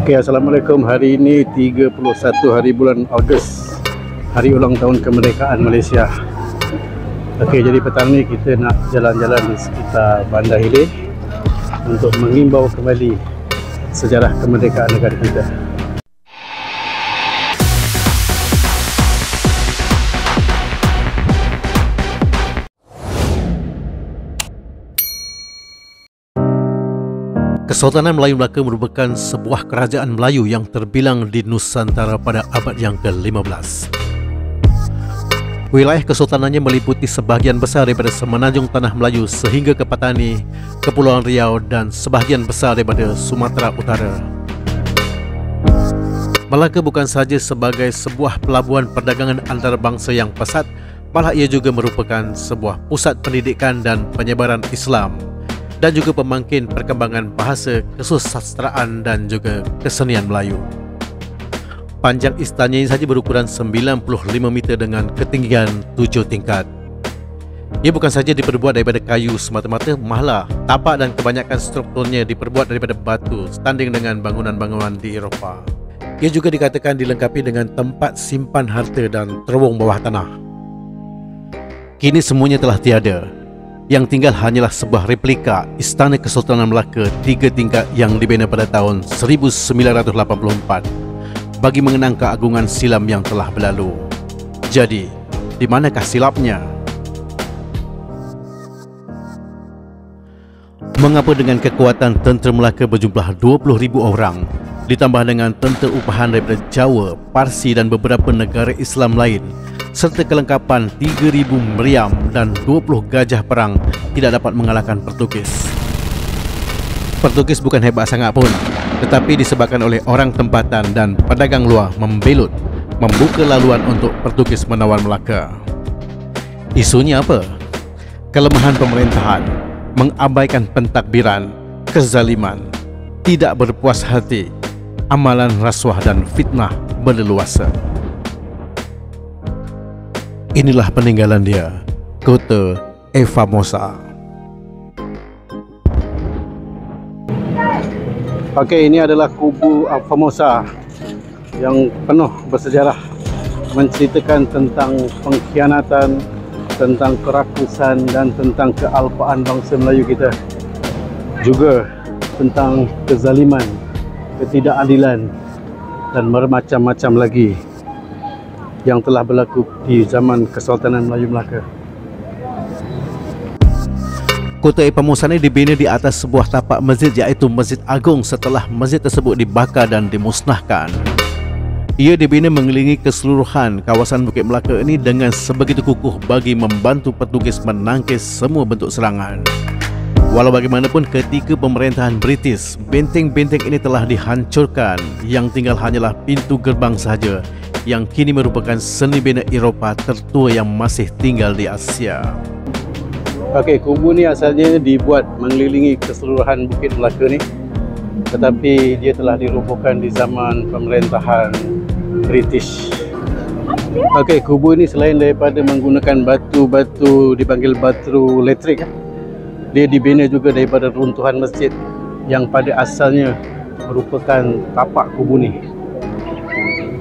Okey, Assalamualaikum. Hari ini 31 hari bulan Ogos, hari ulang tahun kemerdekaan Malaysia. Okey, jadi petang ni kita nak jalan-jalan di sekitar Bandar Hilir untuk mengimbau kembali sejarah kemerdekaan negara kita. Kesultanan Melayu Melaka merupakan sebuah kerajaan Melayu yang terbilang di Nusantara pada abad yang ke-15. Wilayah kesultanannya meliputi sebahagian besar daripada semenanjung Tanah Melayu sehingga ke Patani, Kepulauan Riau dan sebahagian besar daripada Sumatera Utara. Melaka bukan sahaja sebagai sebuah pelabuhan perdagangan antarabangsa yang pesat, malah ia juga merupakan sebuah pusat pendidikan dan penyebaran Islam dan juga pemangkin perkembangan bahasa, kesusastraan dan juga kesenian Melayu. Panjang istananya ini saja berukuran 95 meter dengan ketinggian 7 tingkat. Ia bukan saja diperbuat daripada kayu semata-mata, malah tapak dan kebanyakan strukturnya diperbuat daripada batu, setanding dengan bangunan-bangunan di Eropah. Ia juga dikatakan dilengkapi dengan tempat simpan harta dan terowong bawah tanah. Kini semuanya telah tiada. Yang tinggal hanyalah sebuah replika Istana Kesultanan Melaka 3 tingkat yang dibina pada tahun 1984 bagi mengenang keagungan silam yang telah berlalu. Jadi, di manakah silapnya? Mengapa dengan kekuatan tentera Melaka berjumlah 20,000 orang ditambah dengan tentera upahan daripada Jawa, Parsi dan beberapa negara Islam lain serta kelengkapan 3,000 meriam dan 20 gajah perang tidak dapat mengalahkan Portugis. Portugis bukan hebat sangat pun, tetapi disebabkan oleh orang tempatan dan pedagang luar membelut, membuka laluan untuk Portugis menawar Melaka. Isunya apa? Kelemahan pemerintahan, mengabaikan pentadbiran, kezaliman, tidak berpuas hati, amalan rasuah dan fitnah berleluasa. Inilah peninggalan dia, Kota Formosa. Okey, ini adalah kubu Formosa yang penuh bersejarah, menceritakan tentang pengkhianatan, tentang kerakusan dan tentang kealpaan bangsa Melayu kita. Juga tentang kezaliman, ketidakadilan dan bermacam-macam lagi yang telah berlaku di zaman Kesultanan Melayu Melaka. Kota Formosa ini dibina di atas sebuah tapak masjid, iaitu Masjid Agung, setelah masjid tersebut dibakar dan dimusnahkan. Ia dibina mengelilingi keseluruhan kawasan Bukit Melaka ini dengan sebegitu kukuh bagi membantu Portugis menangkis semua bentuk serangan. Walau bagaimanapun, ketika pemerintahan British, benteng-benteng ini telah dihancurkan. Yang tinggal hanyalah pintu gerbang sahaja yang kini merupakan seni bina Eropah tertua yang masih tinggal di Asia. Okey, kubu ni asalnya dibuat mengelilingi keseluruhan Bukit Melaka ni, tetapi dia telah dirobohkan di zaman pemerintahan British. Okey, kubu ni selain daripada menggunakan batu-batu dipanggil batu letrik, dia dibina juga daripada runtuhan masjid yang pada asalnya merupakan tapak kubu ni.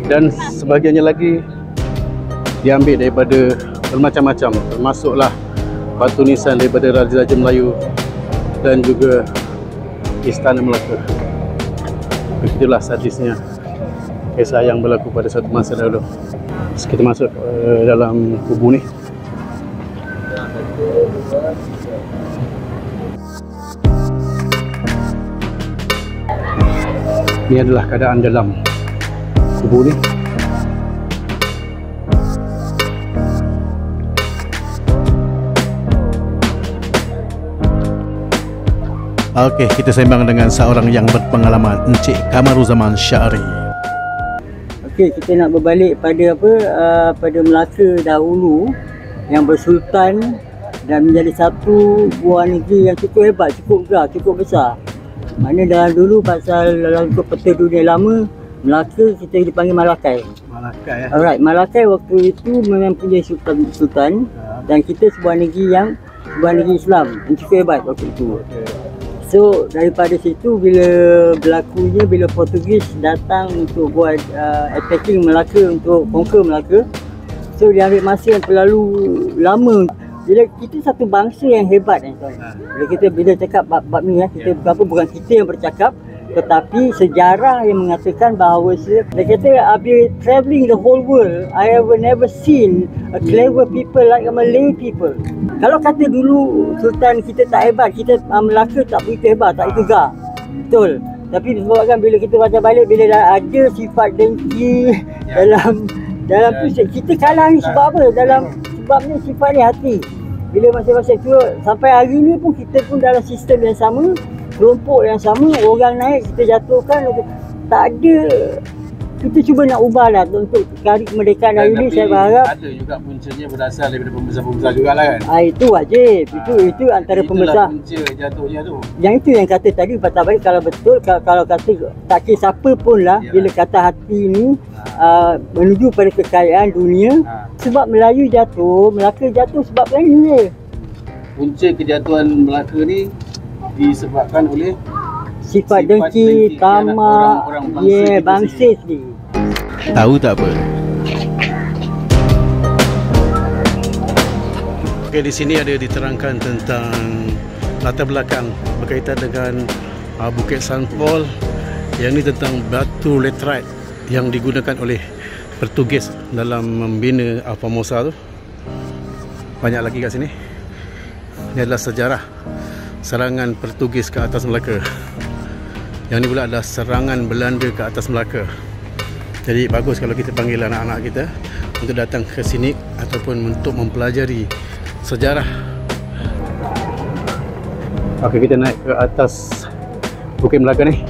Dan sebahagiannya lagi diambil daripada bermacam-macam, termasuklah batu nisan daripada Raja-Raja Melayu dan juga Istana Melaka. Begitulah sadisnya kisah yang berlaku pada satu masa dahulu. Kita masuk dalam kubu ni. Ini adalah keadaan dalam kubu ni. Okey, kita sembang dengan seorang yang berpengalaman, Encik Kamaruzaman Syahri. Okey, kita nak berbalik pada pada Melaka dahulu yang bersultan dan menjadi satu buah negeri yang cukup hebat, cukup besar, cukup besar. Mana dalam dulu pasal dalam peta dunia lama, Melaka kita dipanggil Malakai. Malakai ya. Alright, Malakai waktu itu mempunyai sultan dan kita sebuah negeri Islam yang cukup hebat waktu itu. So daripada situ bila berlakunya, bila Portugis datang untuk buat attacking Melaka, untuk conquer Melaka, so dia ambil masa yang terlalu lama. Bila kita satu bangsa yang hebat tuan. Bila cakap bab ni kita bukan kita yang bercakap, tetapi sejarah yang mengatakan bahawa dia kata I've been travelling the whole world, I have never seen a clever people like a Malay people. Kalau kata dulu Sultan kita tak hebat, kita Melaka tak begitu hebat, tak begitu gah. Betul. Tapi disebabkan bila kita baca balik, bila dah ada sifat dengki dalam tu, kita kalah ni sebab apa? Sebabnya sifat ni hati. Bila masing-masing tu sampai hari ni pun kita pun dalam sistem yang sama, kelompok yang sama, orang naik kita jatuhkan, tak ada. Kita cuba nak ubah lah untuk hari kemerdekaan hari ni. Saya berharap ada juga puncanya berasal daripada pembesar-pembesar jugalah kan. Itu wajib. Itu antara pembesar. Punca jatuhnya tu. Yang itu yang kata tadi patah balik, kalau betul, kalau kata tak kira siapa pun lah, bila kata hati ni menuju pada kekayaan dunia, sebab Melayu jatuh, Melaka jatuh sebab lain ni. Punca kejatuhan Melaka ni disebabkan oleh sifat dengki, tamak, bangsa sendiri. Tahu tak apa? Okey, di sini ada diterangkan tentang latar belakang berkaitan dengan Bukit Sampol. Yang ini tentang batu laterite yang digunakan oleh Portugis dalam membina Formosa tu. Banyak lagi kat sini. Ini adalah sejarah serangan Portugis ke atas Melaka. Yang ni pula adalah serangan Belanda ke atas Melaka. Jadi bagus kalau kita panggil anak-anak kita untuk datang ke sini ataupun untuk mempelajari sejarah. Okey, kita naik ke atas Bukit Melaka ni.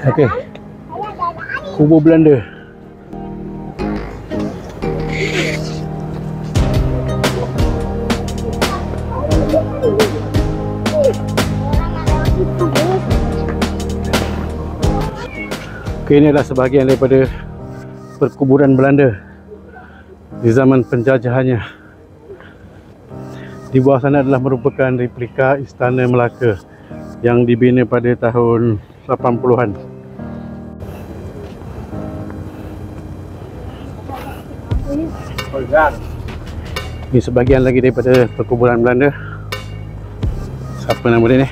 Okey, kubur Belanda. Okey, ini adalah sebahagian daripada perkuburan Belanda di zaman penjajahannya. Di bawah sana adalah merupakan replika Istana Melaka yang dibina pada tahun 80-an. Ini sebahagian lagi daripada perkuburan Belanda. Siapa nama dia ni?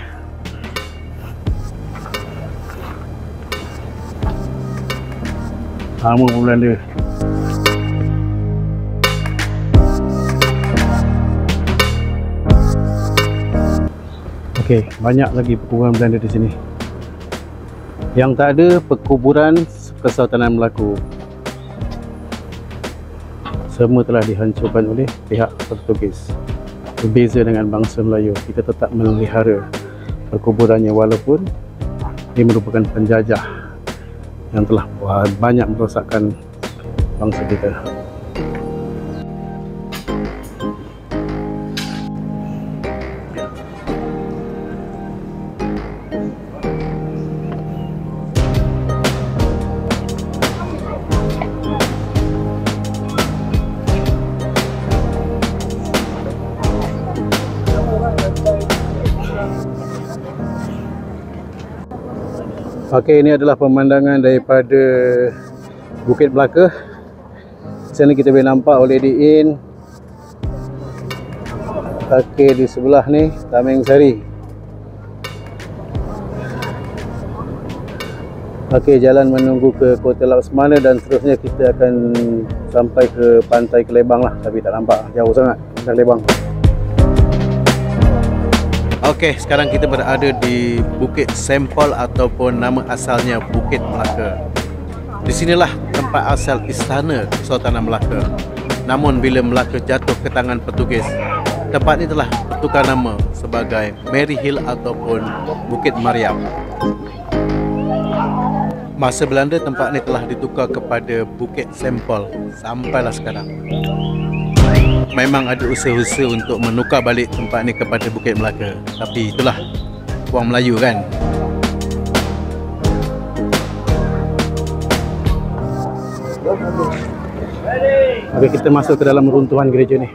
Nama Belanda. Okey, banyak lagi perkuburan Belanda di sini. Yang tak ada perkuburan Kesultanan Melaka. Semua telah dihancurkan oleh pihak Portugis. Berbeza dengan bangsa Melayu, kita tetap memelihara perkuburannya walaupun dia merupakan penjajah yang telah banyak merosakkan bangsa kita. Okey, ini adalah pemandangan daripada Bukit Melaka. Di sana kita boleh nampak oleh Diin. Okey, di sebelah ni Tameng Sari. Okey, jalan menunggu ke Kota Laksmana dan seterusnya kita akan sampai ke Pantai Kelebang lah, tapi tak nampak, jauh sangat Pantai Kelebang. Okey, sekarang kita berada di Bukit Sampol ataupun nama asalnya Bukit Melaka. Di sinilah tempat asal istana Kesultanan Melaka. Namun bila Melaka jatuh ke tangan Portugis, tempat ini telah bertukar nama sebagai Mary Hill ataupun Bukit Mariam. Masa Belanda tempat ini telah ditukar kepada Bukit Sampol sampailah sekarang. memang ada usaha-usaha untuk menukar balik tempat ni kepada Bukit Melaka. Tapi itulah orang Melayu kan. Okey, kita masuk ke dalam runtuhan gereja ni.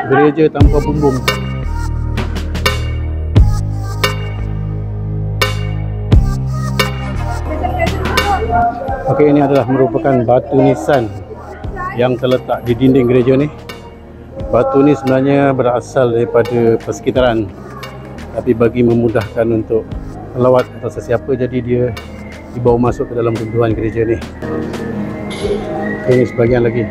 Gereja tanpa bumbung. Okey, ini adalah merupakan batu nisan yang terletak di dinding gereja ni. Batu ni sebenarnya berasal daripada persekitaran, tapi bagi memudahkan untuk pelawat atau sesiapa, jadi dia dibawa masuk ke dalam runtuhan gereja ni. Ini sebahagian lagi.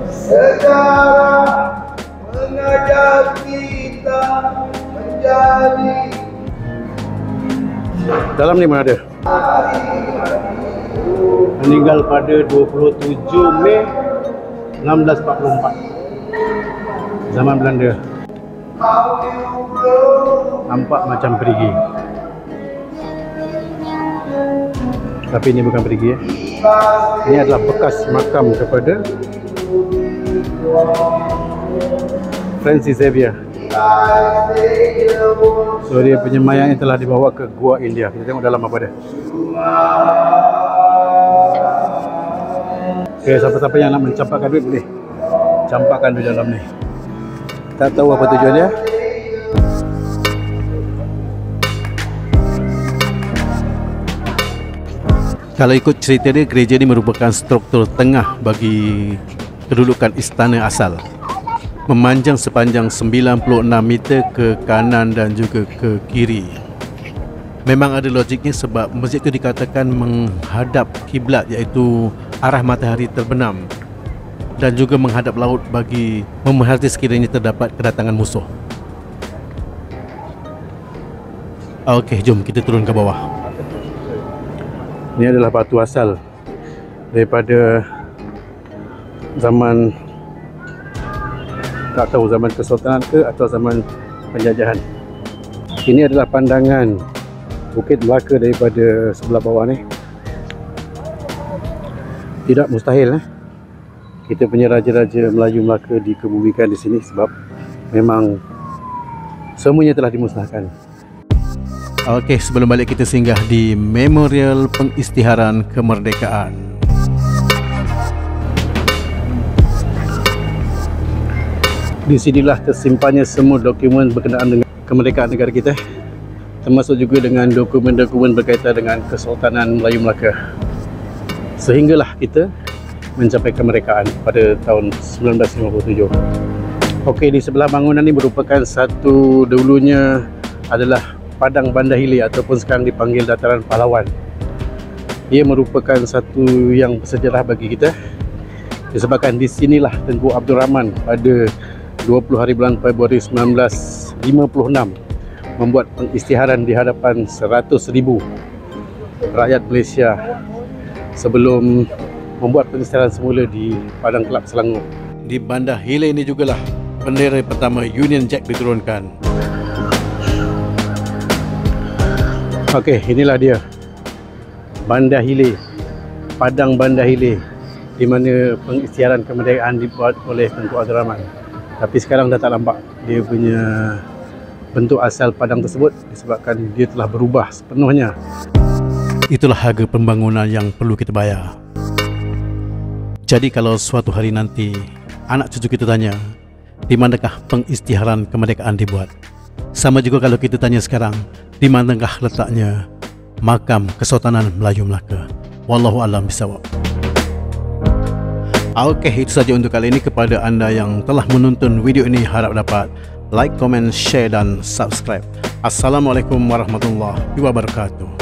Sejarah mengajar kita menjadi. Dalam ni mana ada? Meninggal pada 27 Mei 1644. Zaman Belanda. Nampak macam perigi. Tapi ini bukan perigi ya. Ini adalah bekas makam kepada Francis Xavier. So dia punya mayatnya telah dibawa ke Gua India. Kita tengok dalam apa dia. Okay, siapa-siapa yang nak mencampakkan duit boleh campakkan di dalam ni. Tak tahu apa tujuannya. Kalau ikut cerita dia, gereja ni merupakan struktur tengah bagi kedudukan istana asal, memanjang sepanjang 96 meter ke kanan dan juga ke kiri. Memang ada logiknya sebab masjid itu dikatakan menghadap kiblat, iaitu arah matahari terbenam, dan juga menghadap laut bagi memerhati sekiranya terdapat kedatangan musuh. Okey, jom kita turun ke bawah. Ini adalah batu asal daripada zaman, tak tahu zaman kesultanan ke atau zaman penjajahan. Ini adalah pandangan Bukit Melaka daripada sebelah bawah ni. Tidak mustahil kita punya raja-raja Melayu Melaka dikebumikan di sini, sebab memang semuanya telah dimusnahkan. Okey, sebelum balik kita singgah di Memorial Pengisytiharan Kemerdekaan. Di sinilah tersimpannya semua dokumen berkenaan dengan kemerdekaan negara kita, termasuk juga dengan dokumen-dokumen berkaitan dengan Kesultanan Melayu Melaka, sehinggalah kita mencapai kemerdekaan pada tahun 1957. Okey, di sebelah bangunan ini merupakan satu, dulunya adalah Padang Bandar Hilir ataupun sekarang dipanggil Dataran Pahlawan. Ia merupakan satu yang bersejarah bagi kita, disebabkan di sinilah Tengku Abdul Rahman pada 20 hari bulan Februari 1956 membuat pengisytiharan di hadapan 100,000 rakyat Malaysia sebelum membuat pengisytiharan semula di Padang Kelab Selangor. Di Bandar Hilir ini jugalah bendera pertama Union Jack diturunkan. Okey, inilah dia Bandar Hilir, Padang Bandar Hilir, di mana pengisytiharan kemerdekaan dibuat oleh Tengku Abdul Rahman. Tapi sekarang dah tak nampak dia punya bentuk asal padang tersebut, disebabkan dia telah berubah sepenuhnya. Itulah harga pembangunan yang perlu kita bayar. Jadi kalau suatu hari nanti anak cucu kita tanya, di manakah pengisytiharan kemerdekaan dibuat? Sama juga kalau kita tanya sekarang, di manakah letaknya makam Kesultanan Melayu Melaka? Wallahu a'lam bishawab. Okey, itu saja untuk kali ini. Kepada anda yang telah menonton video ini, harap dapat like, komen, share dan subscribe. Assalamualaikum warahmatullahi wabarakatuh.